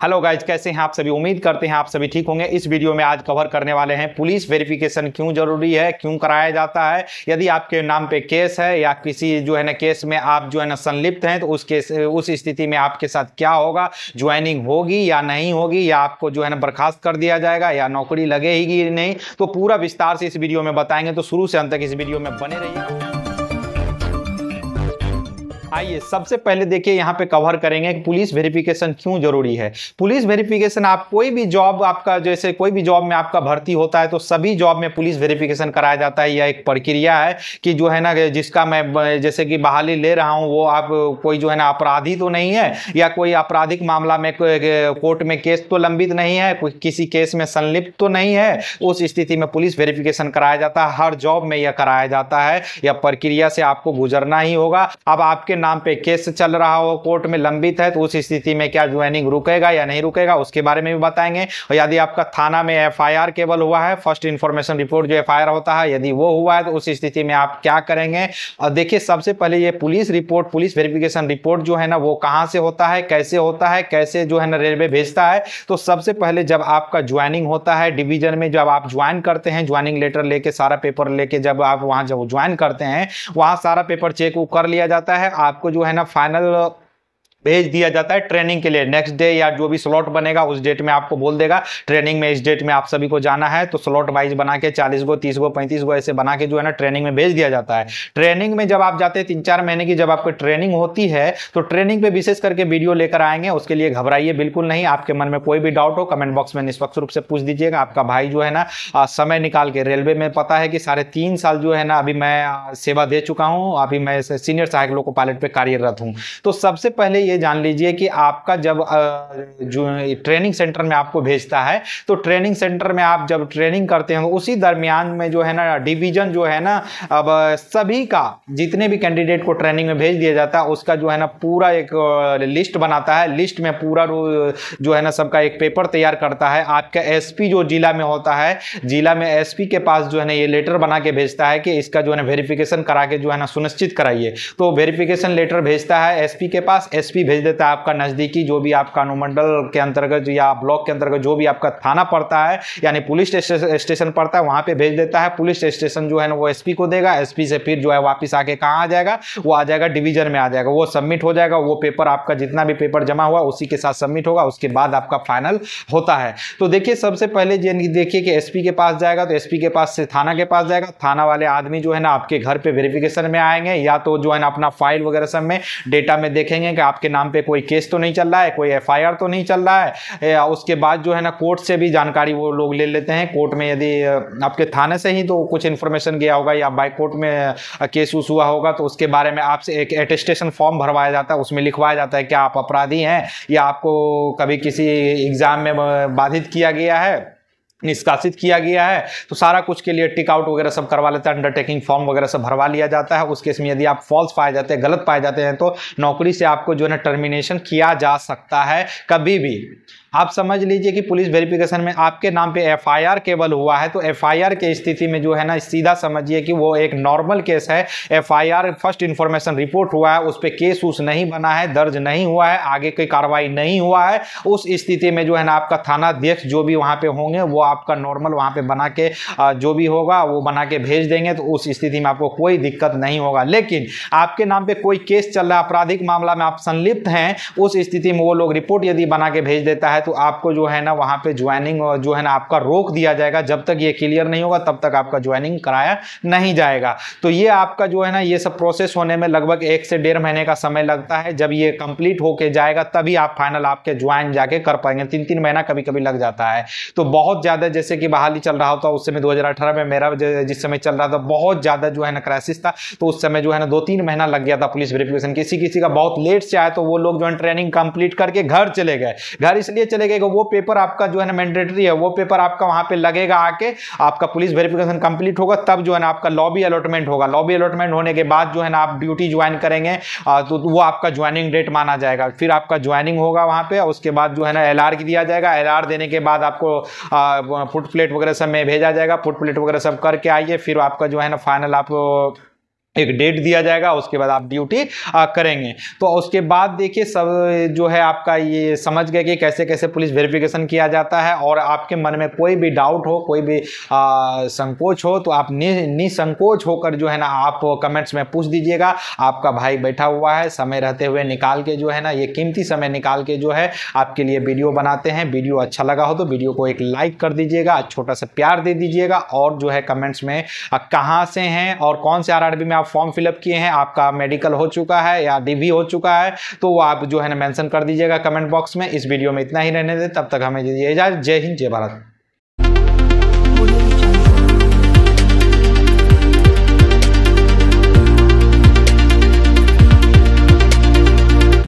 Hello guys, कैसे हैं आप सभी। उम्मीद करते हैं आप सभी ठीक होंगे। इस वीडियो में आज कवर करने वाले हैं पुलिस वेरिफिकेशन क्यों जरूरी है, क्यों कराया जाता है। यदि आपके नाम पे केस है या किसी केस में आप संलिप्त हैं तो उस स्थिति में आपके साथ क्या होगा, ज्वाइनिंग होगी या नहीं होगी, या आपको बर्खास्त कर दिया जाएगा या नौकरी लगेगी नहीं, तो पूरा विस्तार से इस वीडियो में बताएंगे। तो शुरू से अंत तक इस वीडियो में बने रहिए। आइए सबसे पहले देखिए, यहाँ पे कवर करेंगे कि पुलिस वेरिफिकेशन क्यों जरूरी है। पुलिस वेरिफिकेशन, आप कोई भी जॉब आपका, जैसे कोई भी जॉब में आपका भर्ती होता है तो सभी जॉब में पुलिस वेरिफिकेशन कराया जाता है। यह एक प्रक्रिया है कि जिसका मैं जैसे कि बहाली ले रहा हूँ वो आप कोई अपराधी तो नहीं है, या कोई आपराधिक मामला में कोर्ट में केस तो लंबित नहीं है, कोई किसी केस में संलिप्त तो नहीं है। उस स्थिति में पुलिस वेरिफिकेशन कराया जाता है। हर जॉब में यह कराया जाता है, यह प्रक्रिया से आपको गुजरना ही होगा। अब आपके नाम पे केस चल रहा हो, कोर्ट में लंबित है, तो उस स्थिति में क्या ज्वाइनिंग रुकेगा या नहीं रुकेगा, उसके बारे में भी बताएंगे। और यदि आपका थाना में एफआईआर केवल हुआ है, फर्स्ट इंफॉर्मेशन रिपोर्ट जो एफआईआर होता है, यदि वो हुआ है तो उस स्थिति में आप क्या करेंगे। और देखिए सबसे पहले ये police report, police verification report वो कहां से होता है, कैसे होता है, कैसे रेलवे भेजता है। तो सबसे पहले जब आपका ज्वाइनिंग होता है डिवीजन में, जब आप ज्वाइन करते हैं, ज्वाइनिंग लेटर लेके, सारा पेपर लेके जब आप वहां जब ज्वाइन करते हैं, वहां सारा पेपर चेक कर लिया जाता है। आपको फाइनल भेज दिया जाता है ट्रेनिंग के लिए। नेक्स्ट डे या जो भी स्लॉट बनेगा उस डेट में आपको बोल देगा ट्रेनिंग में इस डेट में आप सभी को जाना है, तो स्लॉट वाइज बना के 40 गो 30 गो 35 गो ऐसे बना के ट्रेनिंग में भेज दिया जाता है। ट्रेनिंग में जब आप जाते हैं 3-4 महीने की जब आपको ट्रेनिंग होती है, तो ट्रेनिंग पे विशेष करके वीडियो लेकर आएंगे। उसके लिए घबराइए बिल्कुल नहीं। आपके मन में कोई भी डाउट हो कमेंट बॉक्स में निष्पक्ष रूप से पूछ दीजिएगा। आपका भाई समय निकाल के, रेलवे में पता है कि 3.5 साल अभी मैं सेवा दे चुका हूं, अभी मैं सीनियर सहायक लोको पायलट पे कार्यरत हूं। तो सबसे पहले ये जान लीजिए कि आपका जब जो ट्रेनिंग सेंटर में आपको भेजता है, तो ट्रेनिंग सेंटर में आप जब ट्रेनिंग करते हैं उसी दरमियान में डिवीजन अब सभी का, जितने भी कैंडिडेट को ट्रेनिंग में भेज दिया जाता है उसका पूरा एक लिस्ट बनाता है। लिस्ट में पूरा सबका एक पेपर तैयार करता है। आपका एसपी जो जिला में होता है, जिला में एसपी के पास ये लेटर बना के भेजता है कि इसका वेरिफिकेशन करा के सुनिश्चित कराइए। तो वेरिफिकेशन लेटर भेजता है एसपी के पास। एसपी भेज देता है आपका नजदीकी जो भी आपका अनुमंडल के अंतर्गत या ब्लॉक के अंतर्गत जो भी आपका थाना पड़ता है, यानी पुलिस स्टेशन पड़ता है, वहां पे भेज देता है। पुलिस स्टेशन वो एसपी को देगा। एसपी से फिर वापस आके कहां आ जाएगा, वो आ जाएगा डिवीजन में आ जाएगा, वो सबमिट हो जाएगा। वो पेपर आपका जितना भी पेपर जमा हुआ उसी के साथ सबमिट होगा, उसके बाद आपका फाइनल होता है। तो देखिए सबसे पहले देखिए कि एसपी के पास जाएगा, तो एसपी के पास से थाना के पास जाएगा। थाना वाले आदमी आपके घर पे वेरिफिकेशन में आएंगे, या तो अपना फाइल वगैरह सब में डेटा में देखेंगे कि आपके नाम पे कोई केस तो नहीं चल रहा है, कोई एफआईआर तो नहीं चल रहा है। उसके बाद कोर्ट से भी जानकारी वो लोग ले लेते हैं। कोर्ट में यदि आपके थाने से ही तो कुछ इन्फॉर्मेशन गया होगा या बाय कोर्ट में केस उस हुआ होगा, तो उसके बारे में आपसे एक अटेस्टेशन फॉर्म भरवाया जाता है। उसमें लिखवाया जाता है कि आप अपराधी हैं या आपको कभी किसी एग्जाम में बाधित किया गया है, निष्कासित किया गया है। तो सारा कुछ के लिए टिक आउट वगैरह सब करवा लेता है, अंडरटेकिंग फॉर्म वगैरह सब भरवा लिया जाता है। उस केस में यदि आप फॉल्स पाए जाते हैं, गलत पाए जाते हैं, तो नौकरी से आपको टर्मिनेशन किया जा सकता है कभी भी। आप समझ लीजिए कि पुलिस वेरिफिकेशन में आपके नाम पे एफआईआर केवल हुआ है, तो एफआईआर के स्थिति में सीधा समझिए कि वो एक नॉर्मल केस है। एफआईआर फर्स्ट इंफॉर्मेशन रिपोर्ट हुआ है, उस पर केस उस नहीं बना है, दर्ज नहीं हुआ है, आगे कोई कार्रवाई नहीं हुआ है। उस स्थिति में आपका थाना अध्यक्ष जो भी वहां पे होंगे वो आपका नॉर्मल वहां पे बना के जो भी होगा वो बना के भेज देंगे, तो उस स्थिति में आपको कोई दिक्कत नहीं होगा। लेकिन आपके नाम पे कोई केस चल रहा है, आपराधिक मामला में आप संलिप्त हैं, उस स्थिति में वो लोग रिपोर्ट यदि बना के भेज देता है, तो आपको वहां पे ज्वाइनिंग आपका रोक दिया जाएगा। जब तक ये क्लियर नहीं होगा तब तक आपका ज्वाइनिंग कराया नहीं जाएगा। तो ये आपका ये सब प्रोसेस होने में लगभग 1 से 1.5 महीने का समय लगता है। जब ये कंप्लीट होके जाएगा तभी आप फाइनल आपके ज्वाइन जाके कर पाएंगे। 3-3 महीना कभी कभी लग जाता है। तो बहुत ज्यादा, जैसे कि बहाली चल रहा होता उस समय 2018 में मेरा जिस समय चल रहा था, बहुत ज्यादा क्राइसिस था, तो उस समय 2-3 महीना लग गया था पुलिस वेरिफिकेशन। किसी का बहुत लेट से आया तो वो लोग ट्रेनिंग कंप्लीट करके घर चले गए। घर इसलिए चले गए, वो पेपर आपका मैंडेटरी है, वो पेपर आपका वहां पे लगेगा आके, आपका पुलिस वेरिफिकेशन कंप्लीट होगा, तब आपका लॉबी अलॉटमेंट होगा। लॉबी अलॉटमेंट होने के बाद आप ड्यूटी ज्वाइन करेंगे, तो वो आपका ज्वाइनिंग डेट माना जाएगा। फिर आपका ज्वाइनिंग होगा वहां पे, उसके बाद एलआर दिया जाएगा। एलआर देने के बाद आपको फुट प्लेट वगैरह सब में भेजा जाएगा। फुट प्लेट वगैरह सब करके आइए, फिर आपका फाइनल आप एक डेट दिया जाएगा, उसके बाद आप ड्यूटी करेंगे। तो उसके बाद देखिए सब जो है आपका ये समझ गए कि कैसे कैसे पुलिस वेरिफिकेशन किया जाता है। और आपके मन में कोई भी डाउट हो, कोई भी संकोच हो, तो आप निसंकोच होकर जो है ना आप कमेंट्स में पूछ दीजिएगा। आपका भाई बैठा हुआ है, समय रहते हुए निकाल के जो है ना, ये कीमती समय निकाल के जो है आपके लिए वीडियो बनाते हैं। वीडियो अच्छा लगा हो तो वीडियो को एक लाइक कर दीजिएगा, छोटा सा प्यार दे दीजिएगा, और जो है कमेंट्स में कहाँ से हैं और कौन से आरआरबी में फॉर्म फिलअप किए हैं, आपका मेडिकल हो चुका है या डीवी हो चुका है, तो वो आप जो है ना मेंशन कर दीजिएगा कमेंट बॉक्स में। इस वीडियो में इतना ही रहने दें, तब तक हमें दीजिए इजाजत। जय हिंद, जय भारत।